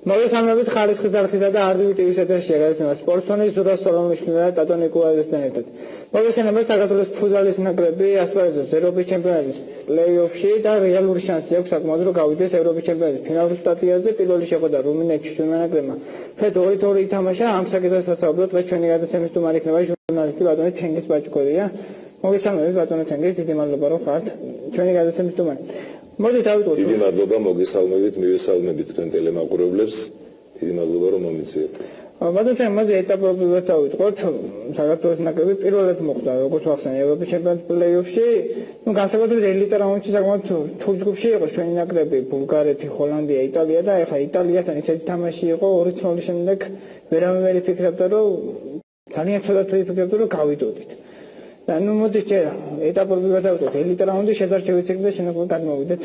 მოგესალმებით ხარისხის არხისა და არილი ტივის ეთერში გადაცემას სპორტსმენი ზურაბ სოლომნიშვილი და ტატო ნიკურაძესთან ერთად. მოგესალმებით საქართველოს ფუტზალის ნაკრები ასპარეზობს ევროპის ჩემპიონატის პლეი-ოფში და რეალური შანსი აქვს საკმაოდ რომ გავიდეს ევროპის ჩემპიონატის ფინალურ სტადიაზე. პირველი შეხვედრა რუმინეთში ჩვენმა ნაკრებმა ფე-2-2 ითამაშა. ამ საკითხზე სასაუბროდ დღეს ჩვენი გადაცემის სტუმარი იქნება ჟურნალისტი ბატონი თენგიზ პაჭკორია. მოგესალმებით ბატონო თენგიზ, დიდი მადლობა რომ ხართ ჩვენი გადაცემის სტუმარი. დიდი მადლობა მოგესალმებით, მივესალმებით თქვენ ტელემაყურებლებს. დიდი მადლობა რომ მომიწვიეთ. ბატონო, მოდი ეტაპობრივად დავიწყოთ. საქართველოს ნაკრები პირველად მოხვდა, როგორც ვახსენე, ევროპის ჩემპიონატის პლეი-ოფში. განსაკუთრებით ელიტა რაუნდში საკმაოდ თურქ ჯგუფში იყო ჩვენი ნაკრები, ბულგარეთი, ჰოლანდია, იტალია და ეხლა იტალიასთან ისეთი თამაში იყო 2-0 შემდეგ ვერავინ ვერ იფიქრებდა, რომ ძალიან ცუდად იფიქრებდა, რომ გავიდოდით. Ну, მოდი ეტაპობრივად დავიწყოთ. ელიტა რაუნდი შედარჩევით და შენახოთ გადმოვიდეთ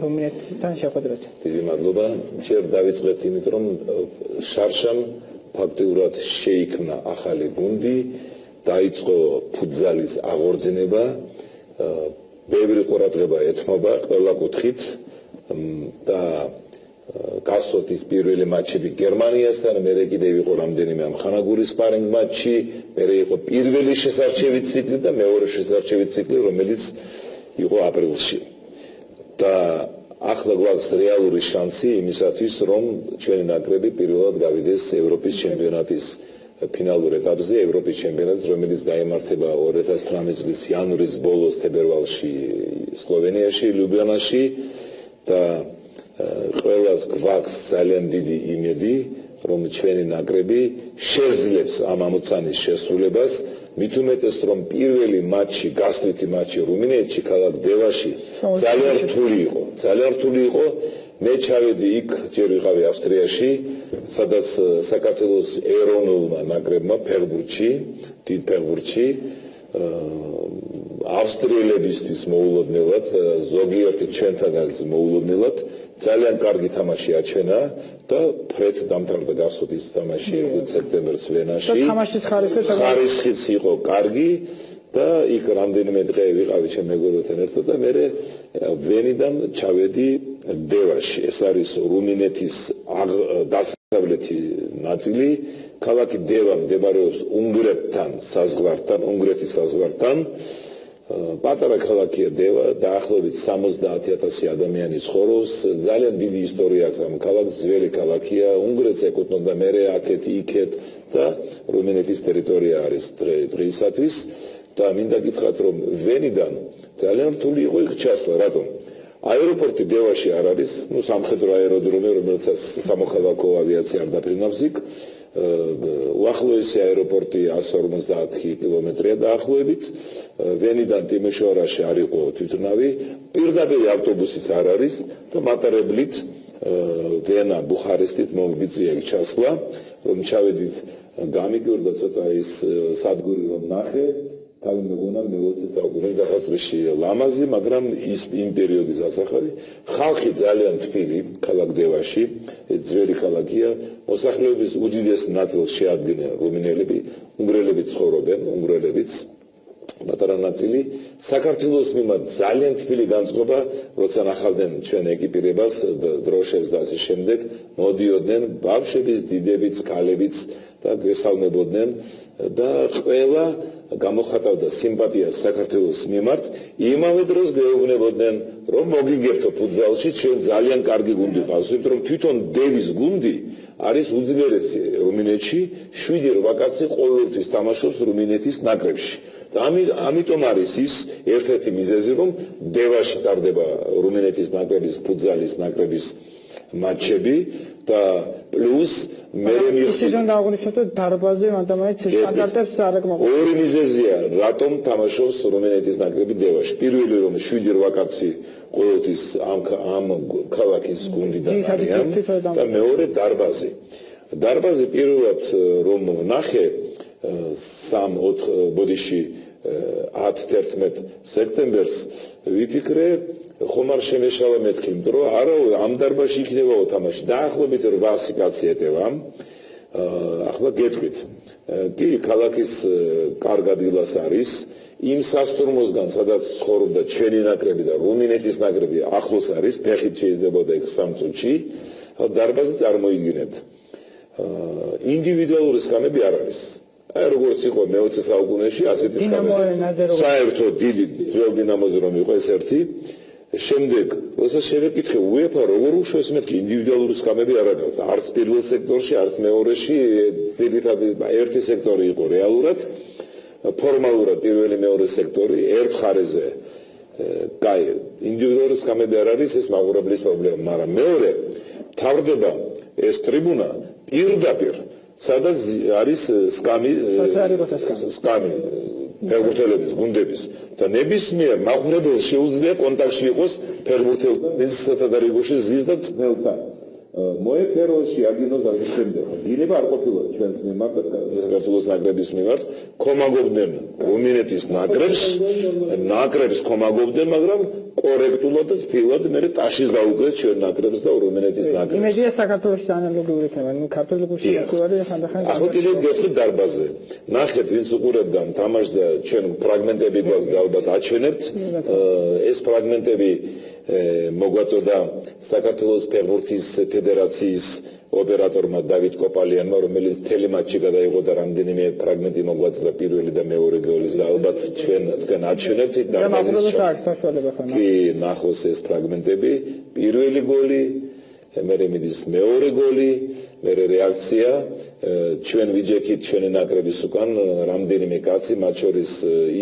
რუმინეთთან შეხვედრაზე. დიდი მადლობა. ჯერ დავიწყეთ იმით, რომ შარშამ ფაქტიურად შეიქმნა ახალი გუნდი, დაიწყო ფუტზალის აღორძინება, ბევრი ყურადღება ეთმობა ყველა კუთხით და გასვოთ ის პირველი მატჩები გერმანიასთან, მერე კიდევ იყო რამდენიმე ამხანაგური სპარინგ მატჩი, მერე იყო პირველი შესარჩევი ციკლი და მეორე შესარჩევი ციკლი, რომელიც იყო აპრილში. და ახლა გვაქვს რეალური შანსი იმისათვის, რომ ჩვენი ნაკრები პირველად გავიდეს ევროპის ჩემპიონატის ფინალურ ეტაპზე, ევროპის ჩემპიონატს, რომელიც გაიმართება 2018 წლის იანვრის ბოლოს თებერვალში სლოვენიაში, ლიუბლიანაში და ყველას გვაქვს ძალიან დიდი იმედი, რომ ჩვენი ნაკრები შეძლებს ამ ამოცანის შესრულებას, მით უმეტეს რომ პირველი მატჩი, გასვლითი მატჩი რუმინეთში, ქალაქ დევაში ძალიან რთული იყო. მე ჩავედი იქ, ჯერ ვიყავი ავსტრიაში, სადაც საქართველოს ეროვნულმა ნაკრებმა ფეხბურთში, დიდ ფეხბურთში ავსტრიელებისთვის მოულოდნელად, ზოგიერთი ჩვენთანაც მოულოდნელად ძალიან კარგი თამაში აჩვენა და ფრედ დამთავრდა გასვოთ ის თამაში 5 სექტემბერს ვენაში. და თამაშის ხარისხიც იყო კარგი და იქ რამდენიმე დღე ვიყავი ჩემ მეგობრებთან ერთად და მე ვენიდან ჩავედი დევაში. ეს არის რუმინეთის დასავლეთი ნაწილი. ქალაქი დევა მდებარეობს უნგრეთთან საზღვართან, უნგრეთის საზღვართან. პატარა ქალაქია დევა, დაახლოებით 70,000 ადამიანი ცხოვრობს. ძალიან დიდი ისტორია აქვს ამ ქალაქს, ძველი ქალაქია, უნგრეთს ეკუთვნოდა, მერე აქეთ, იქეთ და რუმინეთის ტერიტორია არის დღეისათვის. და მინდა გითხრათ, რომ ვენიდან ძალიან რთული იყო იქ ჩასვლა. რატომ? აეროპორტი დევაში არ არის, სამხედრო აეროდრომი, რომელსაც სამოქალაქო ავიაცია არ დაფრინავს იქ. უახლოესი აეროპორტი 150 კილომეტრია დაახლოებით. ვენიდან ტიმოშორაში არ იყო თვითნავი, პირდაპირ ავტობუსიც არ არის და მატარებლით ვენა ბუხარესტით მომგვიწია იქ ჩასვლა, რომ ჩავედით გამიგიორდა ცოტა ის სადგური რომ ნახე. თავი მეგონა მე-20 საუკუნის დასაწყისში ლამაზი, მაგრამ ის იმ პერიოდის ასახავი. ხალხი ძალიან თბილი ქალაქ დევაში, ეს ძველი ქალაქია, მოსახლეობის უდიდეს ნაწილს შეადგენენ რუმინელები, უნგრელები ცხოვრობენ, უნგრელებიც პატარა ნაწილი. საქართველოს მიმართ ძალიან თბილი განწყობა, როცა ნახავდნენ ჩვენ ეკიპირებას, დროშებს და ასე შემდეგ, მოდიოდნენ ბავშვების, დიდებიც, ქალებიც და გვესალმებოდნენ და ყველა გამოხატავდა სიმპათიას საქართველოს მიმართ. იმავე დროს გვეუბნებოდნენ, რომ მოგიგებთო ფუტზალში, ჩვენ ძალიან კარგი გუნდი ყავს, იმიტომ რომ თვითონ დევის გუნდი არის უძლიერესი რუმინეთში, 7-8 კაცი ყოველთვის თამაშობს რუმინეთის ნაკრებში. და ამიტომ არის ის ერთ-ერთი მიზეზი, რომ დევაში ტარდება რუმინეთის ნაკრების ფუტზალის ნაკრების მატჩები და პლუს სეზონ დააღნიშნოთ დარბაზზე მანდამაიც სტანდარტებს არ აკმაყოფილებს. ორი მიზეზია, რატომ თამაშობს რუმინეთის ნაკრები დევაში. პირველი რომ 7-8 კაცი ყოველთვის ამ ქალაქის გუნდიდან არიან და მეორე დარბაზი. დარბაზი პირველად რომ ნახე 3-4 ბოდიში 10-11 სექტემბერს ვიფიქრე ხომ არ შემეშალა მეთქი, იმიტომ რომ არა ამ დარბაზში იქნებაო თამაში. დაახლოებით 800 კაცი ეტევა. ახლა გეტყვით. კი, ქალაქის კარგ ადგილას არის. იმ სასტუმროსგან, სადაც ცხოვრობდა ჩვენი ნაკრები და რუმინეთის ნაკრები ახლოს არის, ფეხით შეიძლებოდა იქ 3 წუთში. დარბაზი წარმოიდგინეთ. ინდივიდუალური სკამები არ არის. აი როგორც იყო მე-20 საუკუნეში, ასეთი სკამები. საერთოდ დიდი ძველ დინამოზე რომ იყო ეს ერთი. შემდეგ, როდესაც შევეკითხე UEFA როგორ უშვეს მეთქი ინდივიდუალური სკამები არ არის. არც პირველ სექტორში, არც მეორეში, ძირითადად ერთი სექტორი იყო რეალურად, ფორმალურად პირველი მეორე სექტორი, ერთ ხარეზე. კაი, ინდივიდუალური სკამები არ არის, ეს მაყურებლის პრობლემა, მაგრამ მეორე თავდება ეს ტრიბუნა პირდაპირ, სადაც არის სკამი ფეხბურთელების გუნდების და ნებისმიერ მაყურებელს შეუძლია კონტაქტში იყოს ფეხბურთელთან, ვინცაც არ იგოში ზის და თბელთან. მოეფეროში აგინოს ამის შემდეგ. დილება არ ყოფილა ჩვენს მიმართ და საქართველოს ნაკრების მიმართ, ხომაგობდნენ რუმინეთის ნაკრებს ხომაგობდნენ, მაგრამ კორექტულად და თბილად მე ტაშის დაუკლეს ჩვენ ნაკრებს და რუმინეთის ნაკრებს. იმედია საქართველოს ანალოგიური თემა, ნუ ქართულებში ნაკრები ხანდახან. ახლა კიდევ გეტყვით დარბაზზე. ნახეთ, ვინც უყურებდა თამაშს და ჩვენ ფრაგმენტები გვაქვს და ალბათ აჩვენებთ. ეს ფრაგმენტები მოგვაწოდა საქართველოს ფეხბურთის ფედერაციის ოპერატორმა დავით კოპალიანმა, რომელიც თელემატჩი გადაიღო და რამდენიმე ფრაგმენტი მოგვაწოდა პირველი და მეორე გოლის და ალბათ თქვენ აჩვენებთ დარბაზის კი ნახოს ეს ფრაგმენტები. პირველი გოლი, მერე მიდის მეორე გოლი, მერე რეაქცია, ჩვენ ვიჯექით ჩვენი ნაკრების უკან რამდენიმე კაცი, მათ შორის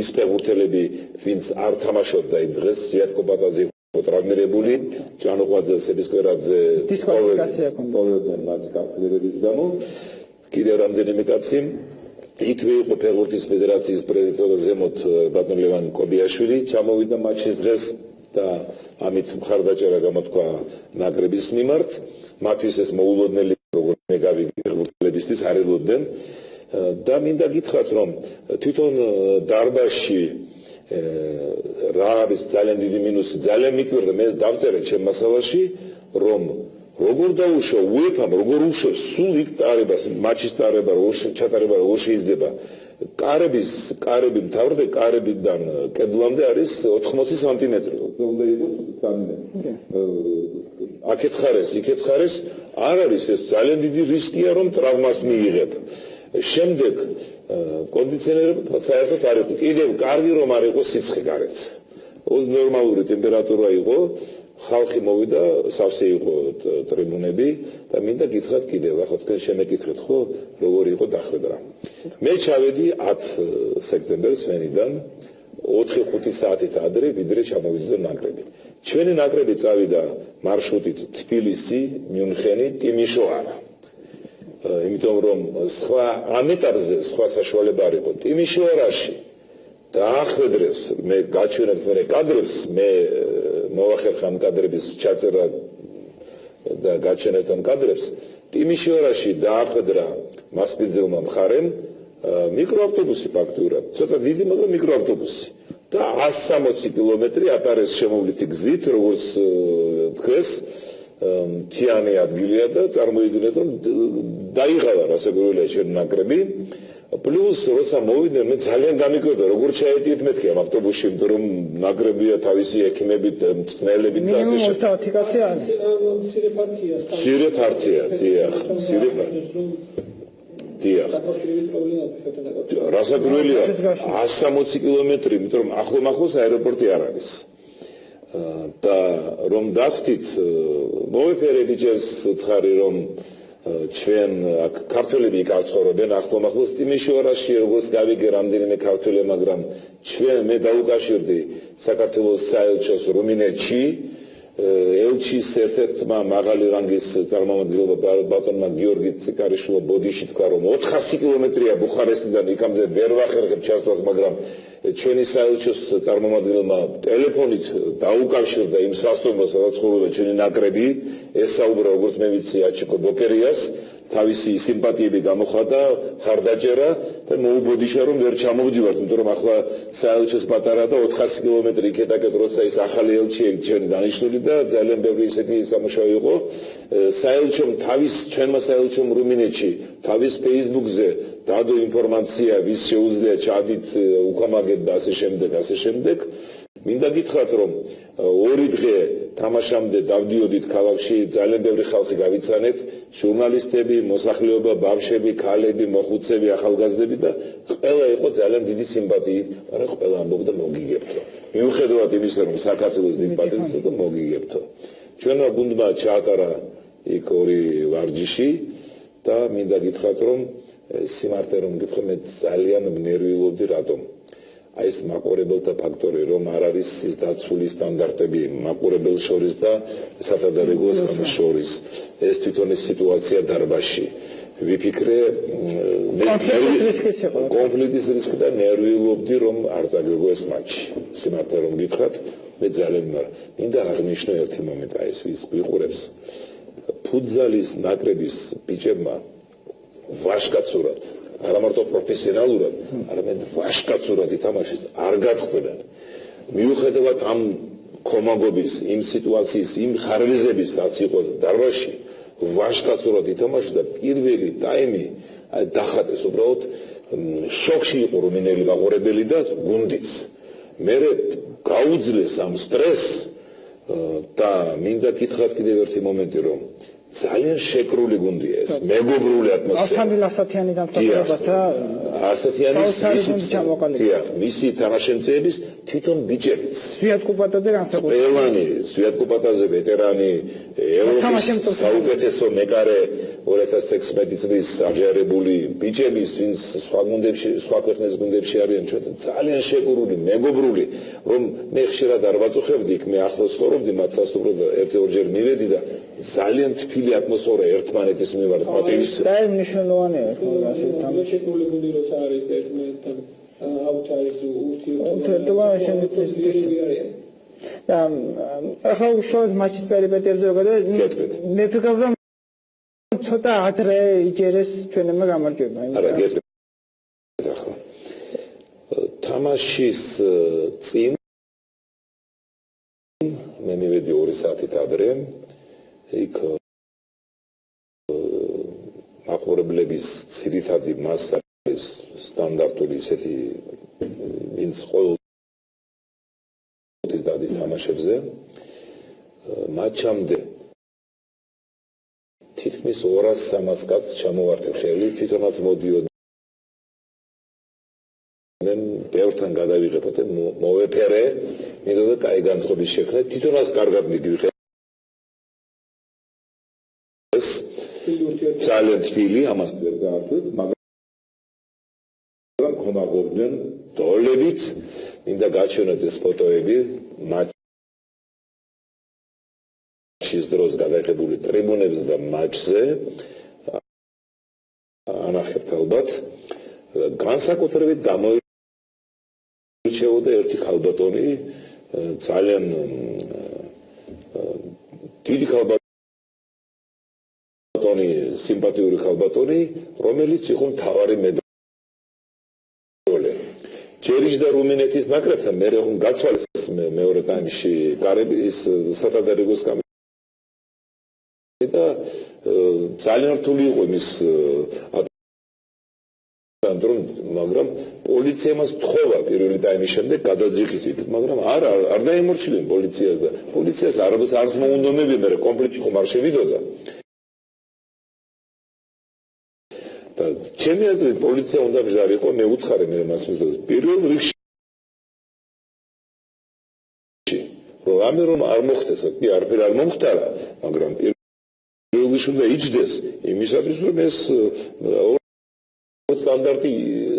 ის ფეხბურთელები, ვინც არ თამაშობდა იმ დღეს, ჟიატკოპატაძე ტრაგმირებული, ჭანუყვაძე, სებისკვერაძე ყოველდღე მათ გაფრთხილების გამო, კიდევ რამდენიმე კაცი. იქვე იყო ფეხბურთის ფედერაციის პრეზიდენტი და ზემოთ ბატონ ლევან კობიაშვილი ჩამოვიდა მატჩის დღეს და ამით მხარდაჭერა გამოთქვა ნაკრების მიმართ. მათთვის ეს მოულოდნელი როგორც მე გავიგე ფეხბურთელებისთვის არ ელოდნენ და მინდა გითხრათ რომ თვითონ დარბაზში რა არის ძალიან დიდი მინუსი, ძალიან მიკვირდა მე დავწერე ჩემ მასალაში რომ როგორ დაუშვა UEFA-მ, როგორ უშვებს სულ იქ ტარებას, მატჩის ტარება, ჩატარება როგორ შეიძლება. კარები მთავრდება, კარებიდან კედლამდე არის 80 სანტიმეტრი. უნდა იყოს 3 მეტრი. აქეთ ხარეს, იქეთ ხარეს არ არის ეს ძალიან დიდი რისკია რომ ტრავმას მიიღებ. შემდეგ კონდიციონერები საერთოდ არ იყო. კიდევ კარგი რომ არ იყო სიცხე გარეთ. ნორმალური ტემპერატურა იყო, ხალხი მოვიდა, სავსე იყო ტრიბუნები და მინდა გითხრათ კიდევ, ახლა თქვენ შემეკითხეთ ხო, როგორი იყო დახვედრა. მე ჩავედი 10 სექტემბერს ვენიდან 4-5 საათით ადრე, ვიდრე ჩამოვიდა ნაკრები. ჩვენი ნაკრები წავიდა მარშრუტით თბილისი, მიუნხენი, ტიმიშოარა. იმიტომ რომ სხვა ამ ეტაპზე სხვა საშუალება არ იყო. ტიმიშოარაში დაახვედრეს, მე გაჩვენებთ მე კადრებს, მე მოვახერხე ამ კადრების ჩაწერა და გაჩვენებთ ამ კადრებს. ტიმიშოარაში დაახვედრა მასპინძელმა მხარემ მიკროავტობუსი ფაქტურად, ცოტა დიდი, მაგრამ მიკროავტობუსი და 160 კილომეტრი ატარეს შემოვლითი გზით, როგორც თქვეს, მთიანი ადგილია და წარმოიდგინეთ რომ დაიღალა რასაკვირველია ჩვენი ნაკრები. პლუს როცა მოვიდნენ მე ძალიან გამიკვირდა როგორ ჩაედით მეთქი ამ ავტობუსში, იმიტომ რომ ნაკრებია თავისი ექიმებით, მწნელებით და ასე შემდეგ. მცირე პარტია, დიახ. რასაკვირველია 160 კილომეტრი, იმიტომ რომ ახლოს აეროპორტი არ არის. და რომ დახვდით, მოვეფერე ბიჭებს უთხარი რომ ჩვენ ქართველები იქ არ ცხოვრობენ, ახლოს ტიმიშოარაში როგორც გავიგე რამდენიმე ქართველი, მაგრამ ჩვენ მე დაუკავშირდი საქართველოს საელჩოს რუმინეთში, ელჩის ერთ-ერთმა მაღალი რანგის წარმომადგენელმა ბატონმა გიორგი ციკარიშვილმა ბოდიში თქვა რომ 400 კილომეტრია ბუხარესტიდან იქამდე ვერ ვახერხებ ჩასვლას, მაგრამ ჩვენი საელჩოს წარმომადგენელმა ტელეფონით დაუკავშირდა იმ სასტუმროს, სადაც ცხოვრობდა ჩვენი ნაკრები, ესაუბრა როგორც მე ვიცი აჩიკო ბოკერიას თავისი სიმპათიები გამოხატა, ხარდაჭერა და მოუბოდიშა რომ ვერ ჩამოვდივართ, იმიტომ რომ ახლა საელჩოს პატარა და 400 კილომეტრი იქეთ-აქეთ როცა ის ახალი ელჩი ჩვენი დანიშნული და ძალიან ბევრი ისეთი სამუშაო იყო. საელჩომ ჩვენმა საელჩომ რუმინეთში თავის Facebook-ზე დადო ინფორმაცია, ვის შეუძლია ჩადით უკამაგეთ და ასე შემდეგ. მინდა გითხრათ რომ 2 დღე თამაშამდე დავდიოდით ქალაქში, ძალიან ბევრი ხალხი გავიცანეთ, ჟურნალისტები, მოსახლეობა, ბავშვები, ქალები, მოხუცები, ახალგაზრდები და ყველა იყო ძალიან დიდი სიმპათიით, მაგრამ ყველა ამბობდა მოგიგებთო. მიუხედავად იმისა, რომ საქართველოს დიდ პატრიოტია და მოგიგებთო. ჩვენმა გუნდმა ჩაატარა იქ 2 ვარჯიში და მინდა გითხრათ რომ სიმართლე რომ გითხრათ მე ძალიან ნერვიულობდი რატომ აი ეს მაყურებელთა ფაქტორი რომ არ არის ის დაცული სტანდარტები მაყურებელს შორის და სათადარიგოს შორის ეს თვითონ ის სიტუაცია დარბაზში ვიფიქრე კონფლიქტის რისკი და ნერვიულობდი რომ არ წაგეგო ეს მატჩი სიმართლე რომ გითხრათ მე ძალიან მინდა აღნიშნო ერთი მომენტი აი ეს ვის ვიყურებს ფუტზალის ნაკრების ბიჭებმა ვაშკაცურად არა მარტო პროფესიონალურად, არამედ ვაშკაცურად ითამაშეს, არ გატყდნენ. მიუხედავად ამ კომაგობის, იმ სიტუაციის, იმ ხარვეზების, რაც იყო დარბაზში, ვაშკაცურად ითამაშეს და პირველი ტაიმი დახატეს უბრალოდ შოკში იყო რუმინელი მაყურებელი და გუნდიც. მერე გაუძლეს ამ სტრესს და მინდა გითხრათ კიდევ ერთი მომენტი რომ ძალიან შეკრული გუნდია ეს, მეგობრული ატმოსფერო. ავთანდილ ასათიანი დამთავრებათა მისი თამაშემცეების თვითონ ბიჭებიც. სვიატკუპატაზე განსაკუთრებით. ყველანი, სვიატკუპატაზე ვეტერანი, ევროპის საუკეთესო მეკარე 2016 წლის აღიარებული ბიჭების, ვინც სხვა გუნდებში, სხვა ქვეყნის გუნდებში არიან ჩვენთან ძალიან შეკრული, მეგობრული, რომ მე ხშირად არ ვაწუხებდი, იქ მე ახლოს ცხოვრობდი, მათ სასტუმროდ 1-2 მივედი და ძალიან თბილი ატმოსფერო ერთმანეთის მიმართ პატივის და მნიშვნელოვანია თამაშებული გუნდი როცა არის ერთმანეთთან აუთა ეს ურთიერთობა და ახლა უშუალოდ მატჩის პერიპეტიებზე მე ვფიქრობ რომ ცოტა ადრე იჯერეს ჩვენებმა გამარჯვება არა გეტყვით ახლა თამაშის წინ მე მივედი 2 საათით ადრე იქ მაყურებლების ძირითადი მასა არის სტანდარტული ისეთი ვინც ყოველთვის დადის თამაშებზე მატჩამდე თითქმის 200-300 კაცს ჩამოვარდი ხელი თვითონაც მოდიოდნენ ბევრთან გადავიღებოთ და მოვეფერე მინდა და კაი განწყობის შექმნა თვითონაც კარგად მიგიღე ძალიან თბილი ამას ვერ გაართვით მაგრამ ხომაგობდნენ დოლებით მინდა გაჩვენოთ ეს ფოტოები მატჩის დროს გადაღებული ტრიბუნებზე და მატჩზე ანახებთ ალბათ განსაკუთრებით გამოირჩეოდა ერთი ქალბატონი ძალიან დიდი ქალბატონი სიმპათიური ქალბატონი, რომელიც იყო მთავარი მედოლე. ჯერიჯ და რუმინეთის ნაკრებთან მე რომ გაცვალეს მეორე ტაიმში კარების სათადარიგოს კამერა და ძალიან რთული იყო იმის მაგრამ პოლიცია მას თხოვა პირველი ტაიმის შემდეგ გადაძიხით, მაგრამ არ დაემორჩილებენ პოლიციას და პოლიციას არც მოუნდომები მე კომპლექტი ხომ არ შევიდოდა. ჩემი აზრით პოლიცია უნდა მჟავიყო მე უთხარი მე მას მისდევს პირველ რიგში რომ ამე რომ არ მოხდეს კი არაფერი არ მომხდარა მაგრამ პირველ რიგში უნდა იჯდეს იმისათვის რომ ეს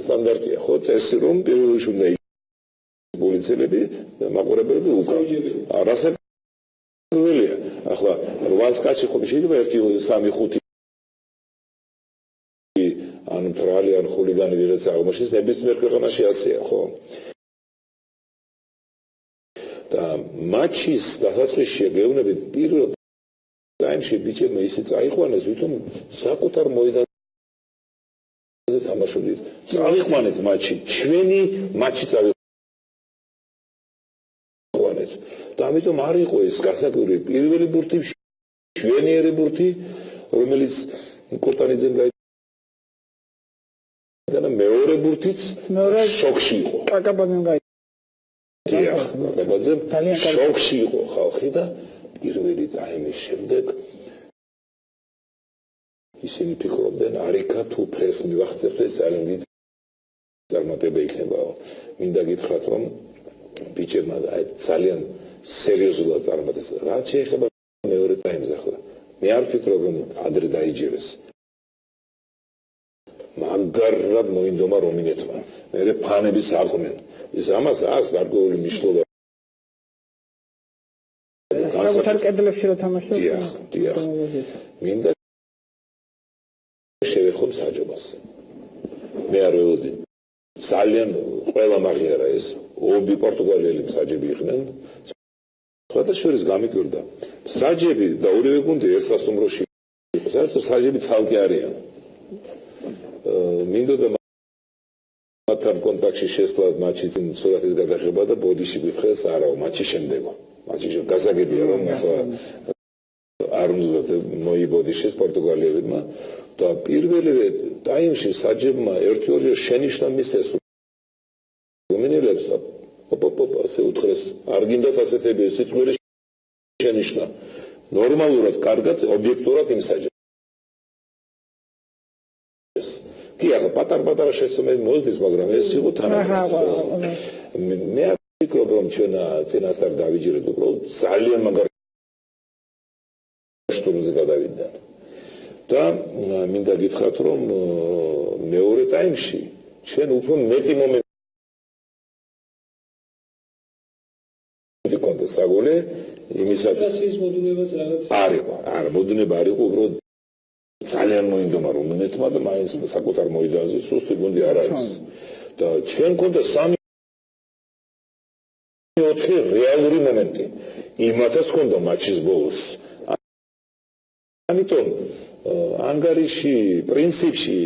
სტანდარტია ხო წესი რომ პირველ რიგში უნდა იჯდეს პოლიციელები მაყურებლები უკან არასაკმარისია ახლა 8 კაცი ხომ შეიძლება 1-3-5 ან მტრალი ან ხულიგანი ვიღაცა აღმოჩნდეს ნებისმიერ ქვეყანაში ასეა ხო და მატჩის დასაწყისში გეუბნებით პირველ ტაიმში ბიჭებმა ისე წაიყვანეს, ვითომ საკუთარ მოედანზე თამაშობდით. წავიყვანეთ მატჩი, ჩვენი მატჩი წავიყვანეთ. და ამიტომ არ იყო ეს გასაკვირი პირველი ბურთი, ჩვენიერი ბურთი, რომელიც კოტანიძემ გაიტანა მეორე ბურთიც შოქში იყო. კაკაბაძემ კაკაბაძემ შოქში იყო ხალხი და პირველი ტაიმის შემდეგ ისინი ფიქრობდნენ არიქა თუ ფრეს მივახცევთ ეს ძალიან დიდი წარმატება იქნებაო. მინდა გითხრათ რომ ბიჭებმა ძალიან სერიოზულად წარმატეს. რაც შეეხება მეორე ტაიმს ახლა მე არ ვფიქრობ რომ ადრე დაიჯერეს. მაგარად მოინდომა რომინეთმა. მერე ფანების აყვნენ. ის ამას აქვს გარკვეული მნიშვნელობა. საკუთარ კედლებში რო თამაშობ. დიახ. მინდა შევეხო საჯობას. მე არ ველოდი. ძალიან ყველა მაღიარა ეს ობი პორტუგალიელი მსაჯები იყვნენ. სხვათა შორის გამიკვირდა. მსაჯები და ორივე გუნდი ერთ სასტუმროში იყო. საერთოდ მსაჯები ცალკე არიან. მინდოდა მათთან კონტაქტში შესვლა მატჩის წინ სურათის გადაღება და ბოდიში გითხრეს არაო მატჩის შემდეგო. მატჩი გასაგებია რომ ახლა არ უნდა მოიბოდიშეს პორტუგალიელებმა და პირველივე ტაიმში საჯებმა ერთ-ორჯერ შენიშნა მისცეს რუმინელებს ასე უთხრეს არ გინდათ ასეთები სიტყვიერი შენიშნა ნორმალურად კარგად ობიექტურად იმ საჯებს კი ახლა პატარ-პატარა შეცდომები მოსდის მაგრამ ეს იყო თანამედროვე მე ვფიქრობ რომ ჩვენ წინასწარ დავიჯერეთ უბრალოდ ძალიან მაგარი შტურმზე გადავიდნენ და მინდა გითხრათ რომ მეორე ტაიმში ჩვენ უფრო მეტი მომენტი კონდა საგოლე იმისათვის არ მოდუნება არ იყო უბრალოდ ძალიან მოინდომა რუმინეთმა და მაინც საკუთარ მოედანზე სუსტი გუნდი არ არის და ჩვენ კონდა 3-4 რეალური მომენტი იმათაც კონდა მატჩის ბოლოს ამიტომ ანგარიში პრინციპში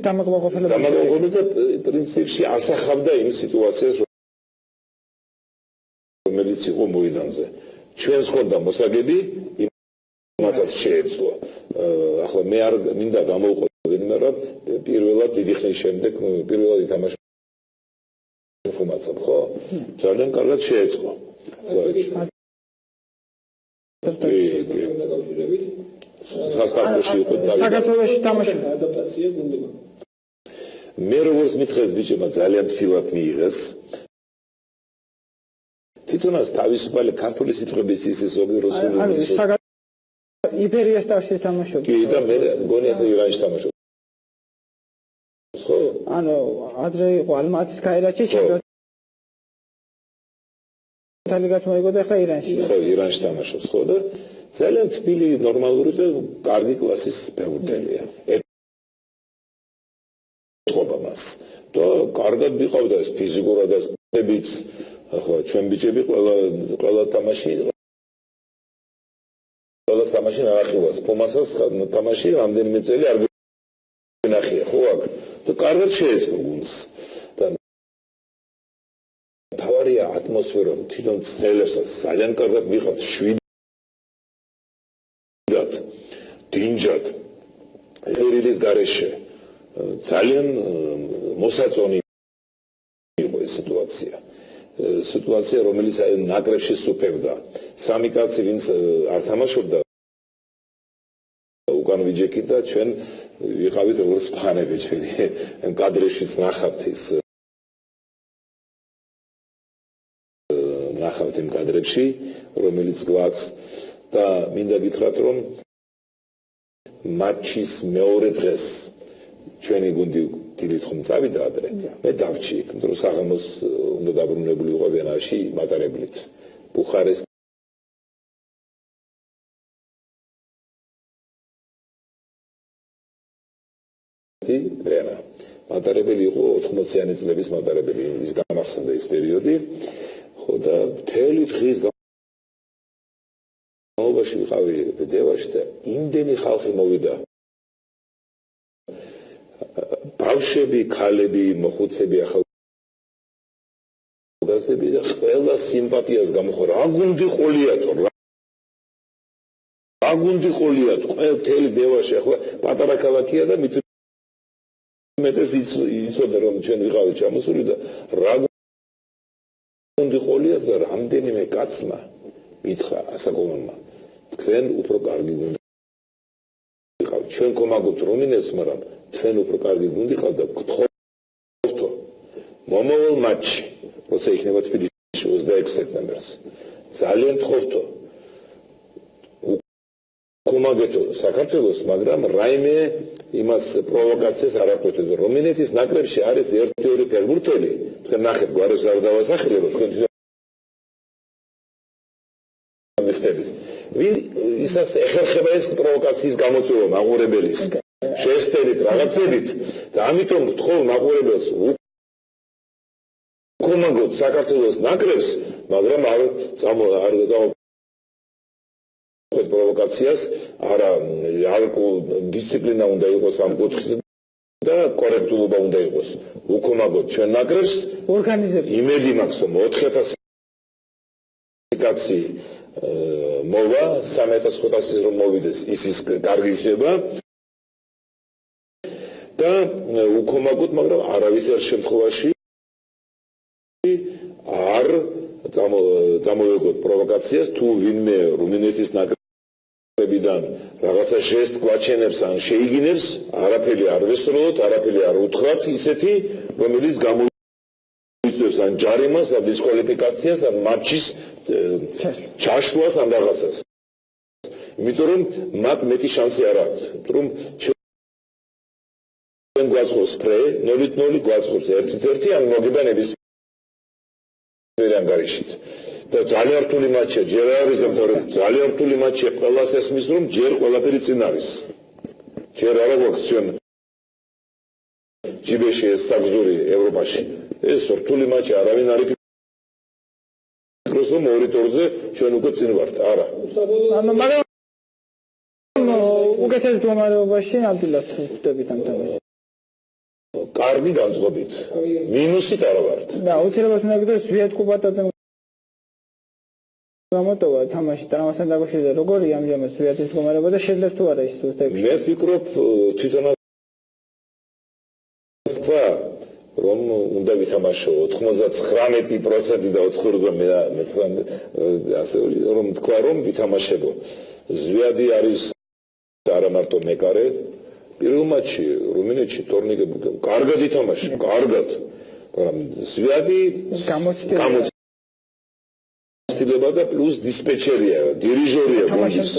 დამაგმოყოფილება პრინციპში ასახავდა იმ სიტუაციას რომელიც იყო მოედანზე ჩვენს კონდა მოსაგები იმათაც შეეძლო ახლა მე არ მინდა გამოვყოლო მაგრამ პირველად დიდი ხნის შემდეგ პირველად ითამაშა ინფორმაცია ხო ძალიან კარგად შეეძლო საქართველოში თამაშობდა ადაპტაცია გუნდმა მე როგორც მითხრეს ბიჭებმა ძალიან თბილად მიიღეს თვითონაც თავისუფალი ქართული სიტყვების ის ზოგი რუსული იბერია სტარში თამაშობდა კი და მე მგონი ახლა ირანში თამაშობს ხო ანუ ადრე იყო ალმატის გაერაჩი თალიგაც მოიგო და ახლა ირანში ხო ირანში თამაშობს ხო და ძალიან თბილი ნორმალური და კარგი კლასის ფეხბურთელია ეთყობა მას და კარგად ვიყავდა ეს ფიზიკურადაც ბიც ახლა ჩვენ ბიჭები ყველა თამაში ნახევას ფომასას თამაში რამდენიმე წელი არ გინახია ხო აქ და კარგად შეეძლო გუნდს და თავარია ატმოსფერო თვითონ წელებსაც ძალიან კარგად მიყავთ შვიდად დინჯად ერილის გარეშე ძალიან მოსაწონი იყო ეს სიტუაცია რომელიც ნაკრებში სუფევდა სამი კაცი ვინც არ თამაშობდა უკან ვიჯექით და ჩვენ ვიყავით როგორც ფანები ჩვენი ამ კადრებშიც ნახავთ ის ნახავთ იმ კადრებში რომელიც გვაქვს და მინდა გითხრათ რომ მატჩის მეორე დღეს ჩვენი გუნდი დილით ხომ წავიდა ადრე მე დავჭი იქ რომ საღამოს უნდა დაბრუნებული იყო ვენაში მატარებლით ბუხარესტი ვენა მატარებელი იყო 80-იანი წლების მატარებელი ის გამახსენდა ის პერიოდი ხო და მთელი დღის შემთხვევაში ვიყავი დევაში და იმდენი ხალხი მოვიდა. ბავშვები, ქალები, მოხუცები, ახალგაზრდები და ყველა სიმპათიას გამოხო. რა გუნდი ყოლიათო, რა გუნდი ყოლიათო, მთელი დევაში ახლა პატარა ქალაქია და მით უმეტეს იცოდა რომ ჩვენ ვიყავით ჩამოსული და რა გუნდი ყოლიათო და რამდენიმე კაცმა მითხრა ასაკოვანმა თქვენ უფრო კარგი გუნდი იყავთ. ჩვენ კომაგობთ რუმინეთს, მაგრამ თქვენ უფრო კარგი გუნდი ყავთ და გთხოვთო მომავალ მატჩში, როცა იქნება თბილისში 26 სექტემბერს, ძალიან გთხოვთო კომაგეთო საქართველოს, მაგრამ რაიმე იმას პროვოკაციას არ აკვეთეთ. რუმინეთის ნაკრებში არის 1-2 ფეხბურთელი, თქვენ ნახეთ, გვარებს არ დავასახელებო, თქვენ მიხდებით. ვინ ისაც ეხერხება ეს პროვოკაციის გამოწვევა მაყურებელის შეესტერით რაღაცებით და ამიტომ გთხოვ მაყურებელს უკომაგოთ საქართველოს ნაკრებს, მაგრამ არ პროვოკაციას, არა დისციპლინა უნდა იყოს ამ კუთხეში და კორექტულობა უნდა იყოს. უკომაგოთ ჩვენ ნაკრებს, იმედი მაქვს რომ 4000 კაცი მოვა, 3500 რომ მოვიდეს, ის კარგი ხდება და უკომაგოთ, მაგრამ არავითარ შემთხვევაში არ წამოვეგოთ პროვოკაციას, თუ ვინმე რუმინეთის ნაკრებიდან რაღაცა ჟესტ გვაჩენებს ან შეიგინებს, არაფერი არ ვესწროთ, არაფერი არ უთხრათ ისეთი, რომელიც გამოიწვევს ან ჯარიმას, ან დისკვალიფიკაციას, ან მატჩის ჩაშლას ან რაღაცას. იმიტომ რომ მათ მეტი შანსი არ აქვს, რომ ჩვენ გვაწყობს ფრე, 0-0 გვაწყობს 1-1 ან მოგება ნებისმიერ ანგარიშით. და ძალიან რთული მატჩია, ჯერ არის ძალიან რთული მატჩია, ყველას ესმის რომ ჯერ ყველაფერი წინ არის. ჯერ არა გვაქვს ჩვენ ჯიბეში ეს საგზური ევროპაში. ეს რთული მატჩია, არავინ არ იფიქროს რომ 2-2-ზე ჩვენ უკვე წინ ვართ, არა. მაგრამ უკეთეს მდგომარეობაში ნამდვილად ვხვდებით ამ თემას. კარგი განწყობით, მინუსით არ ვართ. და უცებად უნდა გითხრათ ზვიად კუბატაძემ გამოტოვა თამაში ტრამვასთან დაკავშირდა, როგორია ამჟამად ზვიადის მდგომარეობა და შეძლებს თუ არა ის 26? მე ვფიქრობ თვითონაც თქვა რომ უნდა ვითამაშო 99% და 99 ასე რომ თქვა რომ ვითამაშებო. ზვიადი არის არა მარტო მეკარე, პირველ მატჩში რუმინეთში თორნიკები კარგად ითამაშა, კარგად, მაგრამ ზვიადი გამოცდილება და პლუს დისპეჩერია, დირიჟორია გუნდის.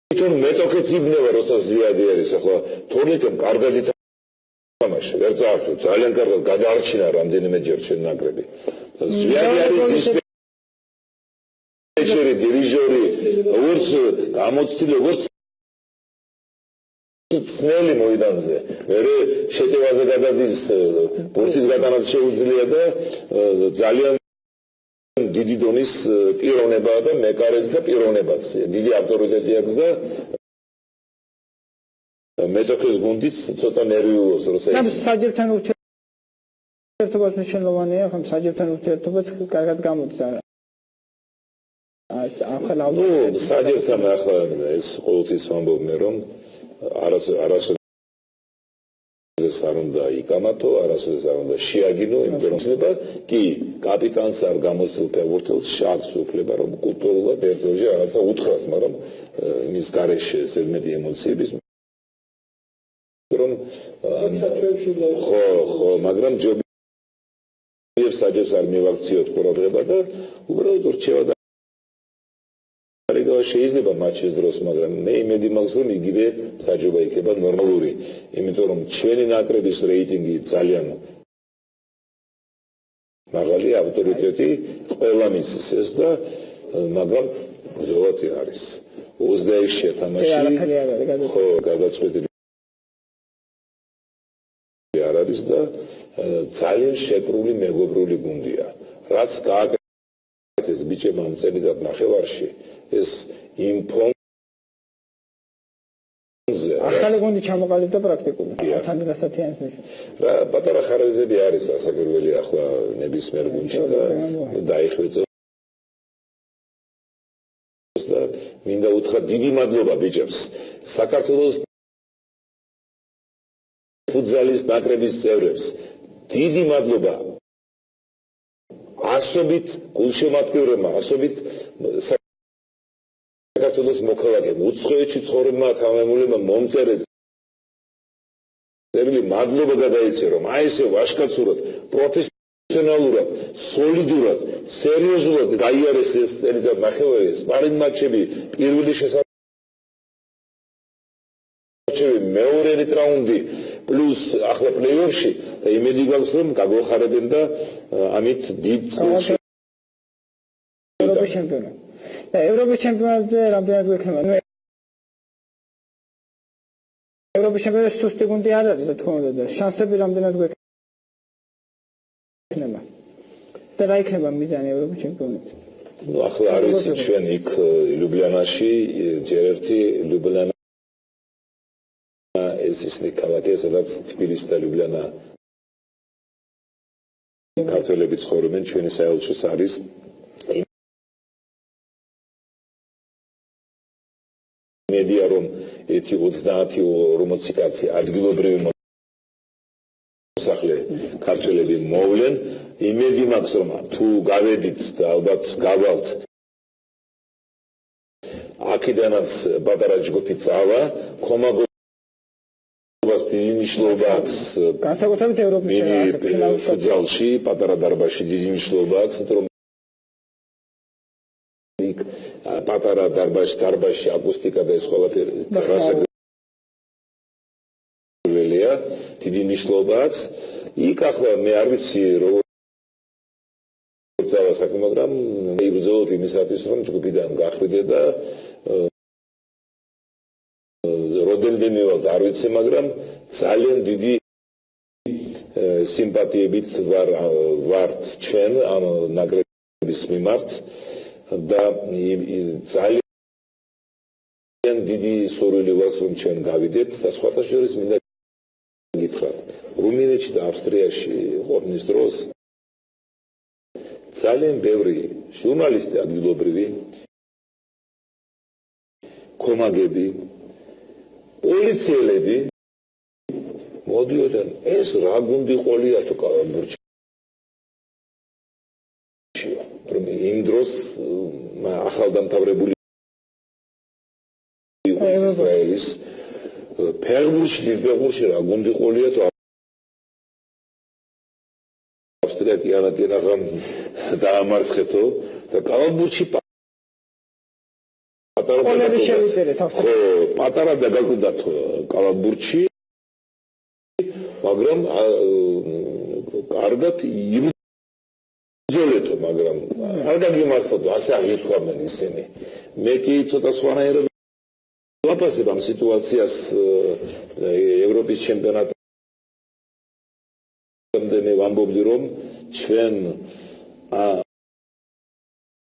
თვითონ მეტოქეც იბნება, როცა ზვიადი არის, ახლა თორნიკემ კარგად ითამაშა, ვერ წაართო, ძალიან კარგად გადაარჩინა რამდენიმეჯერ ჩვენ ნაკრები. ზვიადი არის დისპეჩერი, დირიჟორი, როგორც გამოცდილი, როგორც ცნელი მოედანზე. მე შეტევაზე გადადის ბურთის გადანაც შეუძლია და ძალიან დიდი დონის პიროვნებაა და მეკარეს და პიროვნებაც. დიდი ავტორიტეტი აქვს და მეტოქეს გუნდიც ცოტა ნერვიულობს, როცა ეს საჯებთან ურთიერთობაც მნიშვნელოვანია, ხომ საჯებთან ურთიერთობაც კარგად გამოდის. საჯებთან ახლა ეს ყოველთვის ვამბობ მე რომ არასოდეს არ უნდა იკამათო, არასოდეს არ უნდა შეაგინო, იმიტომ რომ შეიძლება კი კაპიტანს არ გამოსულ ფეხბურთელს აქვს უფლება რომ კულტურულად ერთ-ერთი რაღაცა უთხრას, მაგრამ იმის გარეშე ზედმეტი ემოციების რომ ხო, მაგრამ ჯობებს საჯებს არ მივაქციოთ ყურადღება და უბრალოდ რჩევა და შეიძლება მატჩის დროს, მაგრამ მე იმედი მაქვს რომ იგივე საჯობა იქნება ნორმალური, იმიტომ რომ ჩვენი ნაკრების რეიტინგი ძალიან მაღალი, ავტორიტეტი ყველა მისცეს ეს და მაგრამ ბრძოლა წინ არის. 26-ში თამაში ხო გადაწყვეტილი არ არის და ძალიან შეკრული მეგობრული გუნდია. რაც გააკეთეს ბიჭებმა წელიწად ნახევარში, ეს იმ ფონზე ახალი გუნდი ჩამოყალიბდა პრაქტიკულად თანდრასათიანს რა პატარა ხარიზები არის ასაკერველი ახლა ნებისმიერ გუნდში და დაიხვეწო და მინდა უთხრა დიდი მადლობა ბიჭებს საქართველოს ფუტზალის ნაკრების წევრებს დიდი მადლობა ასობით გულშემატკივრებმა ასობით საქართველოს მოქალაქეებმა უცხოეთში ცხოვრებმა თანამემამულეებმა მომწერლები მადლობა გადაეცე რომ აი ესე ვაშკაცურად პროფესიონალურად სოლიდურად სერიოზულად გაიარეს ეს წელიწად ნახევარი სპარინგ მატჩები პირველი შესაძლებელი მეორე რაუნდი plus ახლა პლეიოფში და იმედი გვაქვს რომ გაგოხარებენ და ამით დიდ წყვილში ევროპის ჩემპიონი და ევროპის ჩემპიონატზე რამდენად გვექნება ნუ ევროპის ჩემპიონატზე სუსტი გუნდი არ არის რა თქმა უნდა და შანსები რამდენად გვექნება და რა იქნება მიზანი ევროპის ჩემპიონატზე ნუ ახლა არ ვიცი ჩვენ იქ ლიუბლიანაში ჯერ ერთი ლიუბლიანა ეს ისინი ქალაქია სადაც თბილისი და ლიუბლიანა ქართველები ცხოვრობენ ჩვენი საელჩოს არის იმედია რომ ერთი 30-40 კაცი ადგილობრივი მოსახლე ქართველები მოვლენ იმედი მაქვს რომ თუ გავედით და ალბათ გავალთ აქედანაც პატარა ჯგუფი წავა კომაგო დიდი მნიშვნელობა აქვს განსაკუთრებით ევროპის ფუტზალში პატარა დარბაზში დიდი მნიშვნელობა აქვს იმიტომ რომ იქ პატარა დარბაზში აკუსტიკა და ეს ყველაფერი რასაკვირველია დიდი მნიშვნელობა აქვს იქ ახლა მე არ ვიცი როგორ წავა საქმე მაგრამ იბრძოლოთ იმისათვის რომ ჯგუფიდან გახვიდე და როდემდე მივალთ არ ვიცი მაგრამ ძალიან დიდი სიმპათიებით ვართ ჩვენ ამ ნაკრების მიმართ და ძალიან დიდი სურვილი გვაქვს რომ ჩვენ გავიდეთ და სხვათა შორის მინდა გითხრათ რუმინეთში და ავსტრიაში ყოფნის დროს ძალიან ბევრი ჟურნალისტი ადგილობრივი კომაგები პოლიციელები მოდიოდნენ ეს რა გუნდი ყოლია თუ კალაბურჩი რომ იმ დროს ახალდამთავრებული ისრაელის ფეხბურთში რა გუნდი ყოლია თუ ავსტრია კი ანაკენახამ დაამარცხეთო და კალაბურჩი პატარა და გაგუნდათ კალაბურჩი მაგრამ კარგად იბრძოლეთო მაგრამ არ გაგიმართლოდო ასე აღიქვამენ ისინი მე კი ცოტა სხვანაირად ვაფასებ ამ სიტუაციას ევროპის ჩემპიონატამდე მე ვამბობდი რომ ჩვენ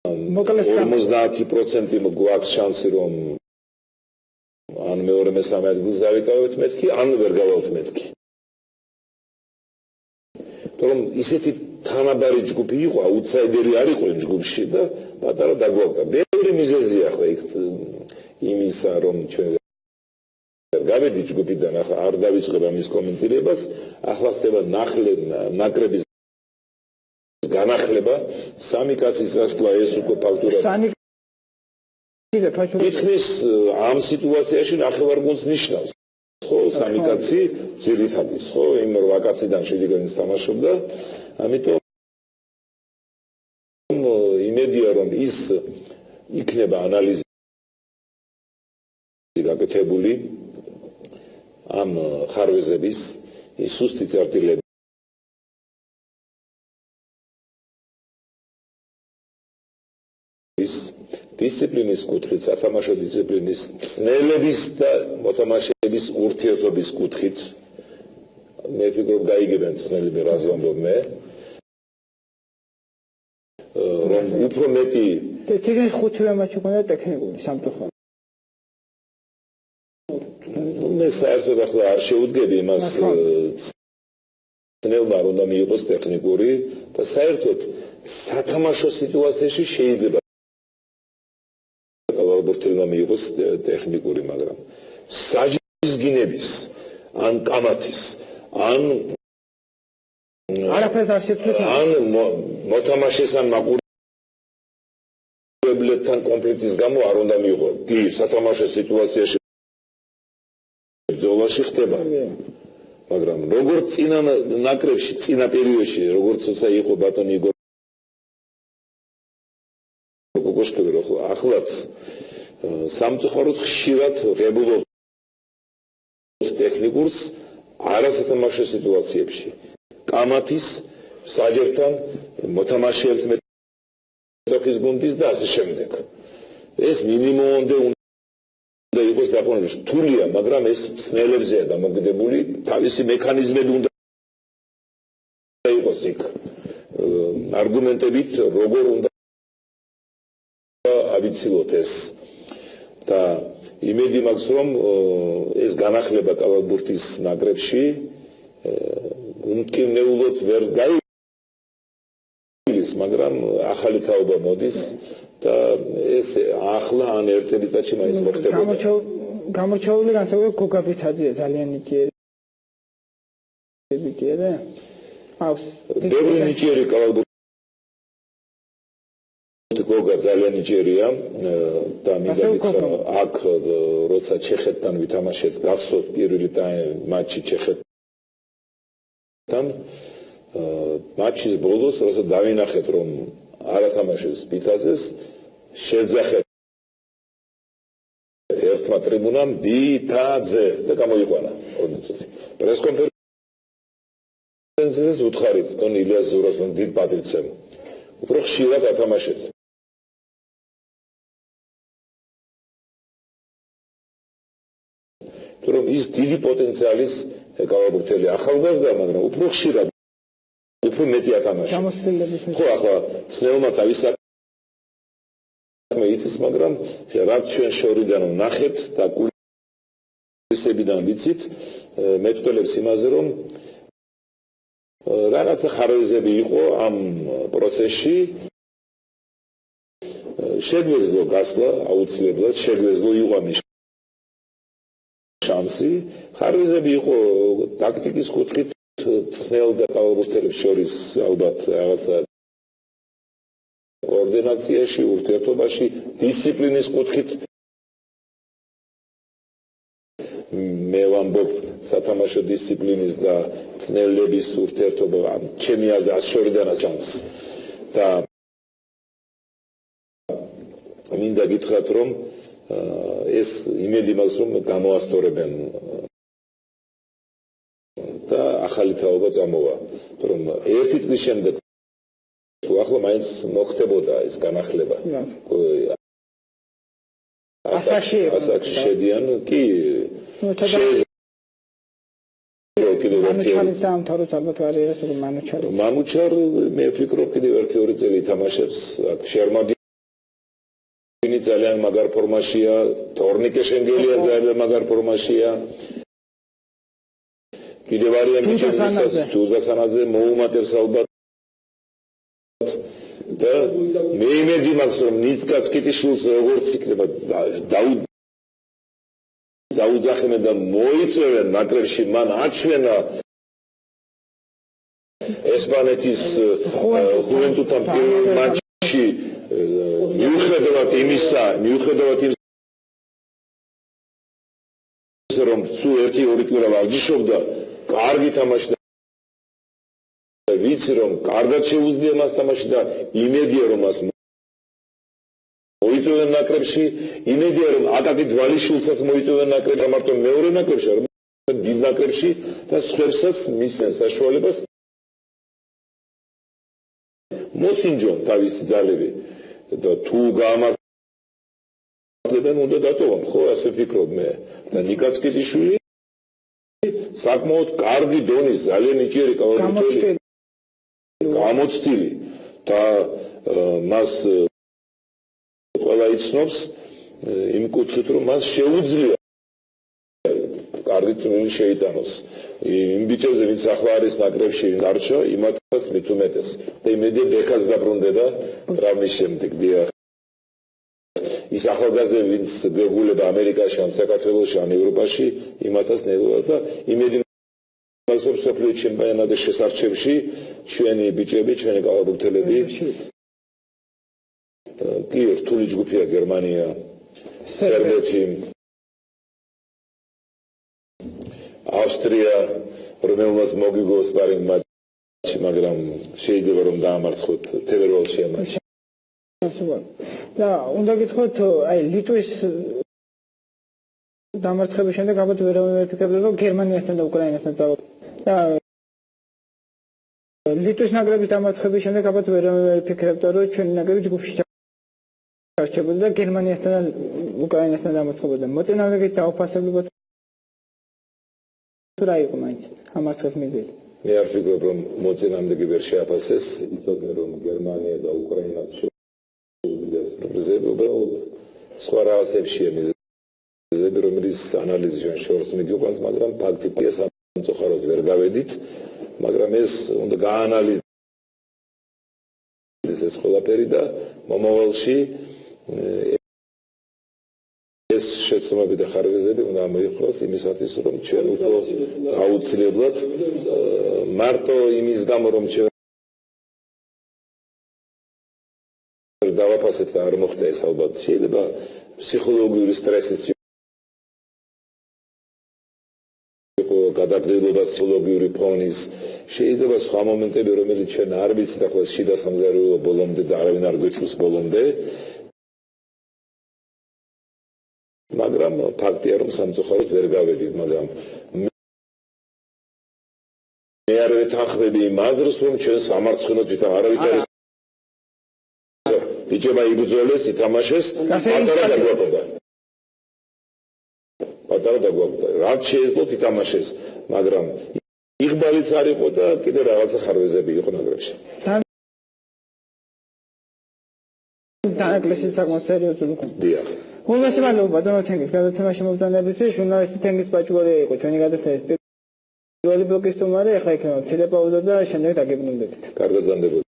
50% გვაქვს შანსი რომ ან მეორე მესამე ადგილს დავიკავებთ მეთქი ან ვერ გავალთ მეთქი თორემ ისეთი თანაბარი ჯგუფი იყო აუთსაიდერი არ იყო იმ ჯგუფში და პატარა დაგვაქვს ბევრი მიზეზია ახლა იქ იმისა რომ ჩვენ გავედი ჯგუფიდან ახლა არ დავიწყებ ამის კომენტირებას ახლა ხდება ნაკრების განახლება სამი კაცის ასვლა ეს უკვე ფაქტურად თითქმის ამ სიტუაციაში ნახევარგუნდს ნიშნავს ხო სამი კაცი ძირითადის ხო იმ 8 კაციდან შედეგს თამაშობდა ამიტომ იმედია რომ ის იქნება ანალიზი გაკეთებული ამ ხარვეზების ის სუსტი წერტილები დისციპლინის კუთხით, სათამაშო დისციპლინის, წნელების და მოთამაშეების ურთიერთობის კუთხით მე ვფიქრობ გაიგებენ წნელები რას ვამბობ მე რომ უფრო მეტი თითქმის 5 მატჩი ქონდა ტექნიკური სამწუხაროდ. მე საერთოდ ახლა არ შეუდგები იმას ძნელმა რომ უნდა მიიღოს ტექნიკური და საერთოდ სათამაშო სიტუაციაში შეიძლება კალაბურთელმა მიიღოს ტექნიკური, მაგრამ საჯის გინების ან კამათის ან არაფერს არ შეცვლის ან მოთამაშეს ან მაყურებლებთან კონფლიქტის გამო არ უნდა მიიღო. კი, სათამაშო სიტუაციაში ბრძოლაში ხდება. მაგრამ როგორც წინა ნაკრებში, წინა პერიოდში, როგორც თუცა იყო ბატონი იგორ კოკოშკები, ახლაც სამწუხაროდ ხშირად ღებულობთ ტექნიკურს არასათამაშო სიტუაციებში. კამათის, საჯებთან, მოთამაშეებს მეტოქის გუნდის და ასე შემდეგ. ეს მინიმუმამდე უნდა იყოს დაყოლილი. რთულია, მაგრამ ეს ცნელებზეა დამოკიდებული, თავისი მექანიზმები უნდა იყოს იქ. არგუმენტებით როგორ უნდა ავიცილოთ ეს და იმედი მაქვს რომ ეს განახლება კალათბურთის ნაკრებში უმტკივნეულოდ ვერ გაივლის, მაგრამ ახალი თაობა მოდის და ეს ახლა ან ერთ წელიწადში მაინც მოხდებოდა. გამორჩეული განსაკუთრებით გოგაბითაძეა ძალიან ნიჭიერი. ნიჭიერია? აქვს. ბევრი ნიჭიერი კალათბურთი გოგა ძალიან ნიჭიერია და მინდა გითხრა აქ როცა ჩეხეთთან ვითამაშეთ, გახსოვთ პირველი მატჩი ჩეხეთთან მატჩის ბოლოს როცა დავინახეთ რომ არ ათამაშეს ბითაზეს შეძახეთ ერთმა ტრიბუნამ ბითაძე და გამოიყვანა 20 წუთი პრესკონფერენციაზე უთხარით დონ ილიას ზურას რომ დიდ პატრიცემ უფრო ხშირად ათამაშეთ რომ ის დიდი პოტენციალის კალათბურთელი ახალგაზრდა მაგრამ უფრო ხშირად უფრო მეტი ათამაშა. ხო, ახლა ცნელმა თავის საქმე იცის, მაგრამ რაც ჩვენ შორიდან ვნახეთ და კულისებიდან ვიცით, მეტყველებს იმაზე, რომ რაღაცა ხარვეზები იყო ამ პროცესში. შეგვეძლო გასვლა, აუცილებლად შეგვეძლო იყვამის შანსი. ხარვეზები იყო ტაქტიკის კუთხით ცნელ და კალათბურთელებს შორის ალბათ რაღაცა კოორდინაციაში, ურთიერთობაში, დისციპლინის კუთხით მე ვამბობ სათამაშო დისციპლინის და ცნელების ურთიერთობა ჩემი აზრით შორიდანაც ჩანს და მინდა გითხრათ რომ ეს იმედი მაქვს რომ გამოასწორებენ და ახალი თაობა წამოვა, რომ ერთი წლის შემდეგ თუ ახლა მაინც მოხდებოდა ეს განახლება. ასაკში შედიან, კი მანუჩარ მე ვფიქრობ კიდევ ერთი წელი ითამაშებს, აქ შერმადინი ძალიან მაგარ ფორმაშია, თორნიკე შენგელია ძალიან მაგარ ფორმაშია. კიდევ არიან ბიჭებისაც თურგასანაძე მოუმატებს ალბათ და მე იმედი მაქვს რომ ნიცკაც კიტიშვილს როგორც იქნება დაუძახებენ და მოიწევენ ნაკრებში მან აჩვენა ესპანეთის ხუვენტუდთან პირველ მატჩში მიუხედავად იმისა რომ სულ 1-2 კვირა ვარჯიშობდა კარგი თამაში და ვიცი რომ კარგად შეუძლია მას თამაში და იმედია რომ მას მოიწევენ ნაკრებში, იმედია რომ აკაკი დვალიშვილსაც მოიწევენ ნაკრებში, მარტო მეორე ნაკრებში, არამედ დიდ ნაკრებში და სხვებსაც მისცენ საშუალებას მოსინჯონ თავისი ძალები და თუ გაამართლებენ უნდა დატოვონ, ხო ასე ვფიქრობ მე და ნიკაცკიტიშვილი საკმაოდ კარგი დონის ძალიან ნიჭიერი კალათბურთელი გამოცდილი და მას გაიცნობს იმ კუთხით, რომ მას შეუძლია კარგი წვლილი შეიტანოს. იმ ბიჭებზე, ვინც ახლა არის ნაკრებში დარჩა, იმათაც მით უმეტეს. და იმედია ბექაც დაბრუნდება რავნის შემდეგ. დიახ. ის ახალგაზრდები, ვინც გვეგულება ამერიკაში, ან საქართველოში, ან ევროპაში, იმათაც ნელა და იმედი მაქვს, რომ სოფლიო ჩემპიონატის შესარჩევში ჩვენი ბიჭები, ჩვენი კალათბურთელები კი რთული ჯგუფია გერმანია, სერბეთი, ავსტრია, რომელმაც მოგიგო სპარინგ მატჩი, მაგრამ შეიძლება რომ დაამარცხოთ თებერვალში ამ მატჩში. და უნდა გითხრათ, აი ლიტვის დამარცხების შემდეგ ალბათ ვერავინ ვერ ფიქრობდა, რომ გერმანიასთან და უკრაინასთან წავა. და ლიტვის ნაკრების დამარცხების შემდეგ ალბათ ვერავინ ვერ ფიქრობდა, რომ ჩვენი ნაკრები ჯგუფში ჩარჩებოდა და გერმანიასთან და უკრაინასთან დამარცხებოდა. მოწინააღმდეგეის დაუფასებლობა თუ რა იყო მაინც ამ მარცხის მიზეზი? მე არ ვფიქრობ, რომ მოწინააღმდეგე ვერ შეაფასეს, იცოდნენ რომ გერმანია და უკრაინა შეუძლიათ უბრალოდ სხვა რაღაცებშია მიზეზები, რომელიც ანალიზის შორს მიგიყვანს, მაგრამ ფაქტია სამწუხაროდ ვერ გავედით, მაგრამ ეს უნდა გაანალიზდეს ეს ყველაფერი და მომავალში ეს შეცდომები და ხარვეზები უნდა მოიხსნას იმისათვის, რომ ჩვენ უფრო აუცილებლად მარტო იმის გამო, რომ ჩვენ დავაფასეთ და არ მოხდა ეს ალბათ შეიძლება ფსიქოლოგიური სტრესიც იყო, გადაგრილობა ფსიქოლოგიური ფონის, შეიძლება სხვა მომენტები, რომელიც ჩვენ არ ვიცით ახლა შიდა სამზარეულო ბოლომდე და არავინ არ გვითხოს ბოლომდე. მაგრამ ფაქტია, რომ სამწუხაროდ ვერ გავედით, მაგრამ მე არ ვეთანხმები იმ აზრს, რომ ჩვენ სამარცხინოთ ვითარ არავითარ ბიჭებმა იბრძოლეს, ითამაშეს, პატარა დაგვაკვდა. რაც შეეძლოთ ითამაშეს, მაგრამ იღბალიც არ იყო და კიდე რაღაცა ხარვეზები იყო ნაკრებში. დააკლეს საკმაოდ სერიოზული იყო. დიახ. Mulțumesc mult, domnul Teнгиз, გადაცემაში მოგზაურობისთვის, ჟურნალისტი თენგიზ პაჭკორია იყო ჩვენი გადაცემის პირველი ბლოკის სტუმარი, ახლა იქნება მცირე პაუზა და შემდეგ დაგებრუნდებით. კარგად ზანდებოდეთ.